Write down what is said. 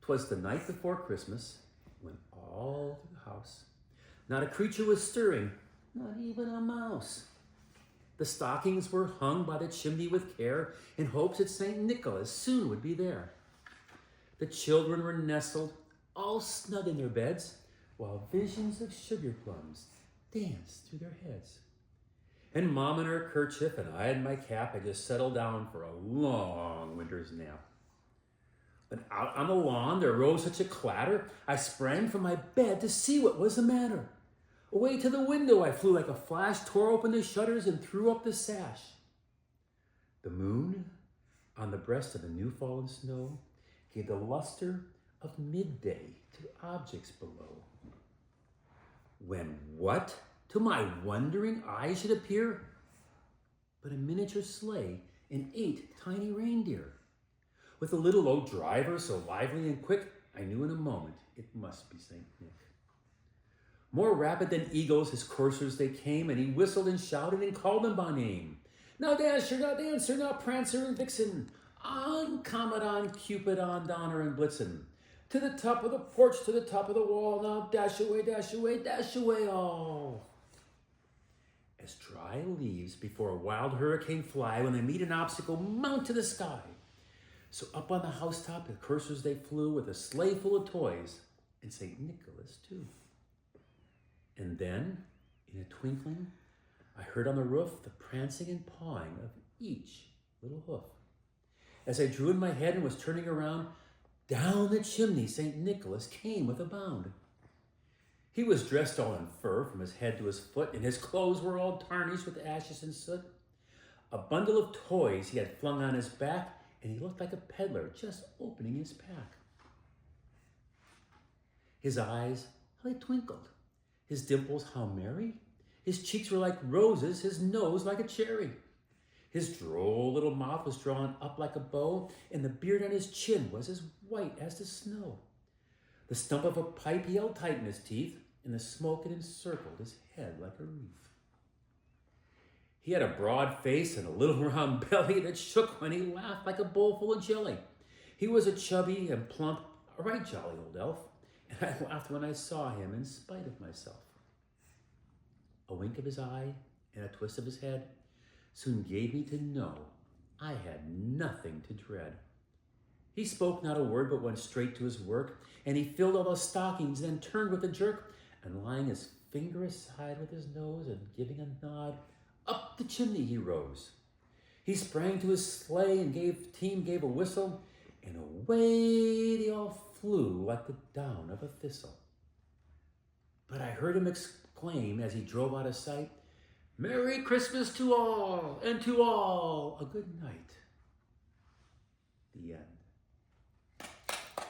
'Twas the night before Christmas, when all through the house, not a creature was stirring, not even a mouse. The stockings were hung by the chimney with care, in hopes that St. Nicholas soon would be there. The children were nestled, all snug in their beds, while visions of sugar plums danced through their heads. And Mom in her kerchief and I in my cap had just settled down for a long winter's nap. But out on the lawn there rose such a clatter, I sprang from my bed to see what was the matter. Away to the window I flew like a flash, tore open the shutters and threw up the sash. The moon, on the breast of the new fallen snow, gave the luster of midday to objects below. When what to my wondering eyes should appear but a miniature sleigh and 8 tiny reindeer. With a little old driver so lively and quick, I knew in a moment it must be St. Nick. More rapid than eagles his coursers they came, and he whistled and shouted and called them by name. Now Dasher, now Dancer, now Prancer and Vixen, on Comet, on Cupid, on Donner and Blitzen. To the top of the porch, to the top of the wall, now dash away all. As dry leaves before a wild hurricane fly, when they meet an obstacle, mount to the sky. So up on the housetop the coursers they flew, with a sleigh full of toys, and St. Nicholas too. And then, in a twinkling, I heard on the roof the prancing and pawing of each little hoof. As I drew in my head and was turning around, down the chimney St. Nicholas came with a bound. He was dressed all in fur from his head to his foot, and his clothes were all tarnished with ashes and soot. A bundle of toys he had flung on his back, and he looked like a peddler just opening his pack. His eyes, how they twinkled. His dimples, how merry. His cheeks were like roses, his nose like a cherry. His droll little mouth was drawn up like a bow, and the beard on his chin was as white as the snow. The stump of a pipe he held tight in his teeth, and the smoke had encircled his head like a wreath. He had a broad face and a little round belly that shook when he laughed like a bowl full of jelly. He was a chubby and plump, a right jolly old elf, and I laughed when I saw him in spite of myself. A wink of his eye and a twist of his head soon gave me to know I had nothing to dread. He spoke not a word, but went straight to his work, and he filled all the stockings, then turned with a jerk, and laying his finger aside with his nose and giving a nod, up the chimney he rose. He sprang to his sleigh and gave a whistle, and away they all flew like the down of a thistle. But I heard him exclaim as he drove out of sight, "Merry Christmas to all, and to all a good night." The end.